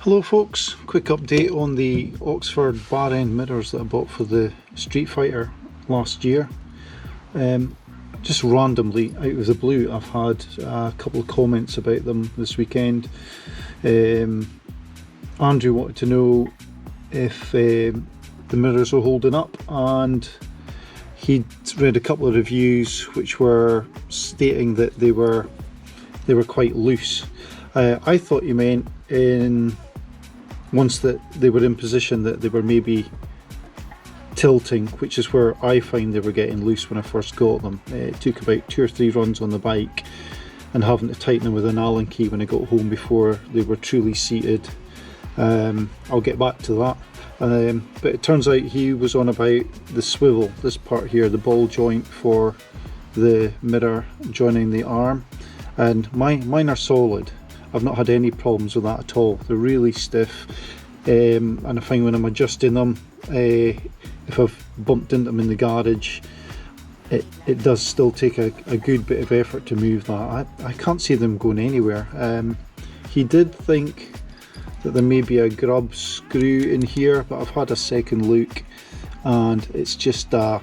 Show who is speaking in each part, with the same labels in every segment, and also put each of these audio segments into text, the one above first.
Speaker 1: Hello folks, quick update on the Oxford bar end mirrors that I bought for the Streetfighter last year. Just randomly out of the blue I've had a couple of comments about them this weekend. Andrew wanted to know if the mirrors are holding up, and he'd read a couple of reviews which were stating that they were quite loose. I thought you meant once that they were in position that they were maybe tilting, which is where I find they were getting loose when I first got them. It took about 2 or 3 runs on the bike and having to tighten them with an Allen key when I got home before they were truly seated. I'll get back to that. But it turns out he was on about the swivel, this part here, the ball joint for the mirror joining the arm, and mine are solid. I've not had any problems with that at all. They're really stiff, and I find when I'm adjusting them, if I've bumped into them in the garage, it does still take a good bit of effort to move that. I can't see them going anywhere. He did think that there may be a grub screw in here, but I've had a second look and it's just a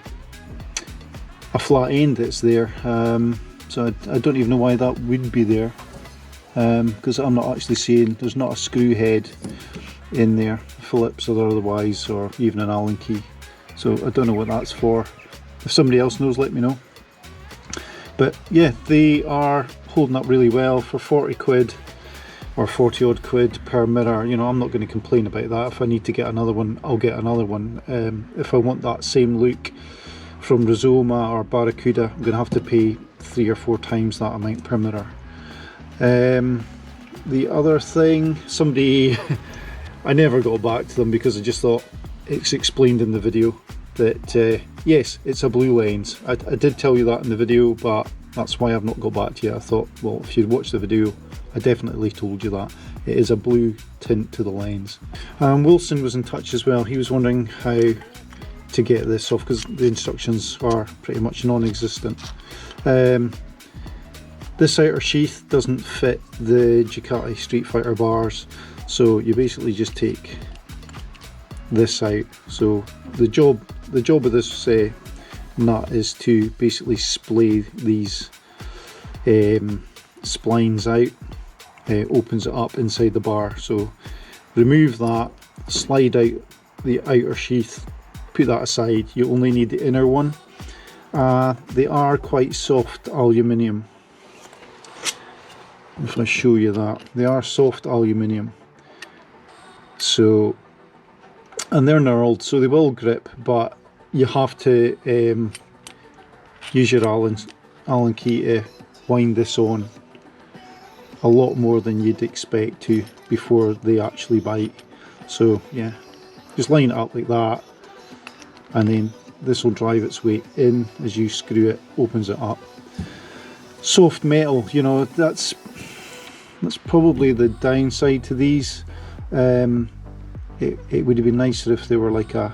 Speaker 1: flat end that's there. So I don't even know why that would be there. Because I'm not actually seeing, there's not a screw head in there, Phillips or otherwise, or even an Allen key. So I don't know what that's for. If somebody else knows, let me know. But yeah, they are holding up really well for 40 quid or 40 odd quid per mirror. You know, I'm not going to complain about that. If I need to get another one, I'll get another one. If I want that same look from Rizoma or Barracuda, I'm going to have to pay 3 or 4 times that amount per mirror. The other thing, somebody I never got back to them because I just thought it's explained in the video that yes, it's a blue lens. I did tell you that in the video, but that's why I've not got back to you. I thought, well, if you'd watched the video, I definitely told you that it is a blue tint to the lens. Wilson was in touch as well. He was wondering how to get this off because the instructions are pretty much non-existent. This outer sheath doesn't fit the Ducati Streetfighter bars, so you basically just take this out. So the job of this nut is to basically splay these splines out. Opens it up inside the bar. So remove that, slide out the outer sheath, put that aside. You only need the inner one. They are quite soft aluminium. If I show you that, they are soft aluminium, so, and they're knurled, so they will grip, but you have to use your Allen key to wind this on a lot more than you'd expect to before they actually bite. So yeah, just line it up like that, and then this will drive its way in as you screw it, opens it up. Soft metal, you know, that's probably the downside to these. It would have been nicer if they were like a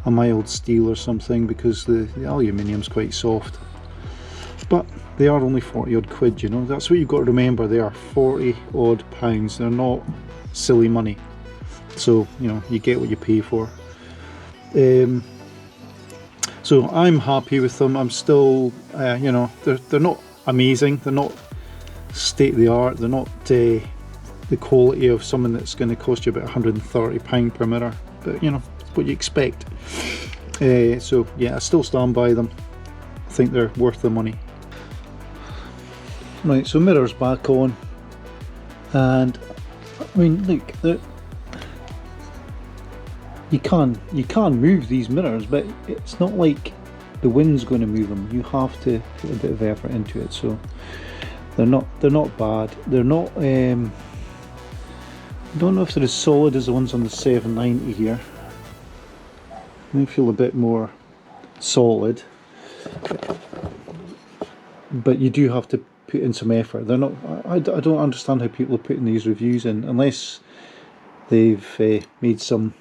Speaker 1: mild steel or something, because the aluminium's quite soft. But they are only 40 odd quid, you know, that's what you've got to remember. They are 40 odd pounds, they're not silly money. So, you know, you get what you pay for. So I'm happy with them. I'm still, you know, they're not amazing, they're not state of the art, they're not the quality of something that's going to cost you about £130 per mirror, but you know, what you expect. So yeah, I still stand by them. I think they're worth the money. Right, so mirrors back on, and I mean, look, you can move these mirrors, but it's not like the wind's going to move them. You have to put a bit of effort into it. So they're not bad. They're not. I don't know if they're as solid as the ones on the 790 here. They feel a bit more solid, but you do have to put in some effort. They're not. I don't understand how people are putting these reviews in unless they've made some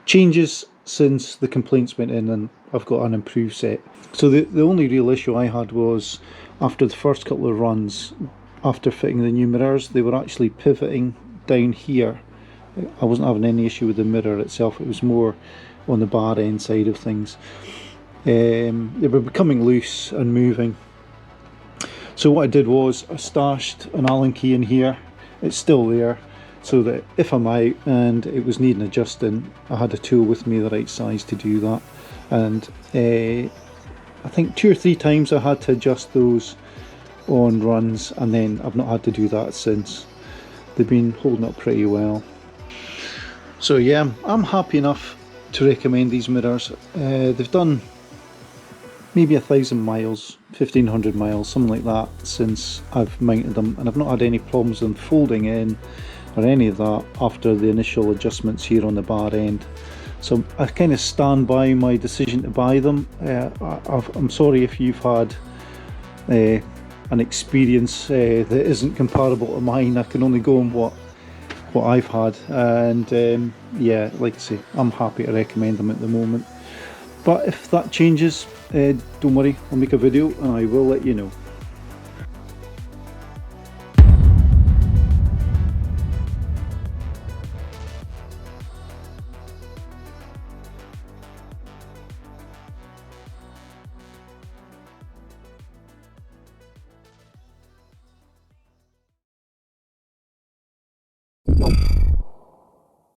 Speaker 1: changes since the complaints went in and I've got an improved set. So the only real issue I had was after the first couple of runs, after fitting the new mirrors, they were actually pivoting down here I wasn't having any issue with the mirror itself. It was more on the bar end side of things. They were becoming loose and moving. So what I did was I stashed an Allen key in here. It's still there, so that if I'm out and it was needing adjusting, I had a tool with me the right size to do that. And I think 2 or 3 times I had to adjust those on runs, and then I've not had to do that since. They've been holding up pretty well. So yeah, I'm happy enough to recommend these mirrors. They've done maybe 1,000 miles, 1,500 miles, something like that, since I've mounted them, and I've not had any problems with them folding in or any of that after the initial adjustments here on the bar end. So I kind of stand by my decision to buy them. I'm sorry if you've had an experience that isn't comparable to mine. I can only go on what I've had, and yeah, like I say, I'm happy to recommend them at the moment. But if that changes, don't worry, I'll make a video and I will let you know.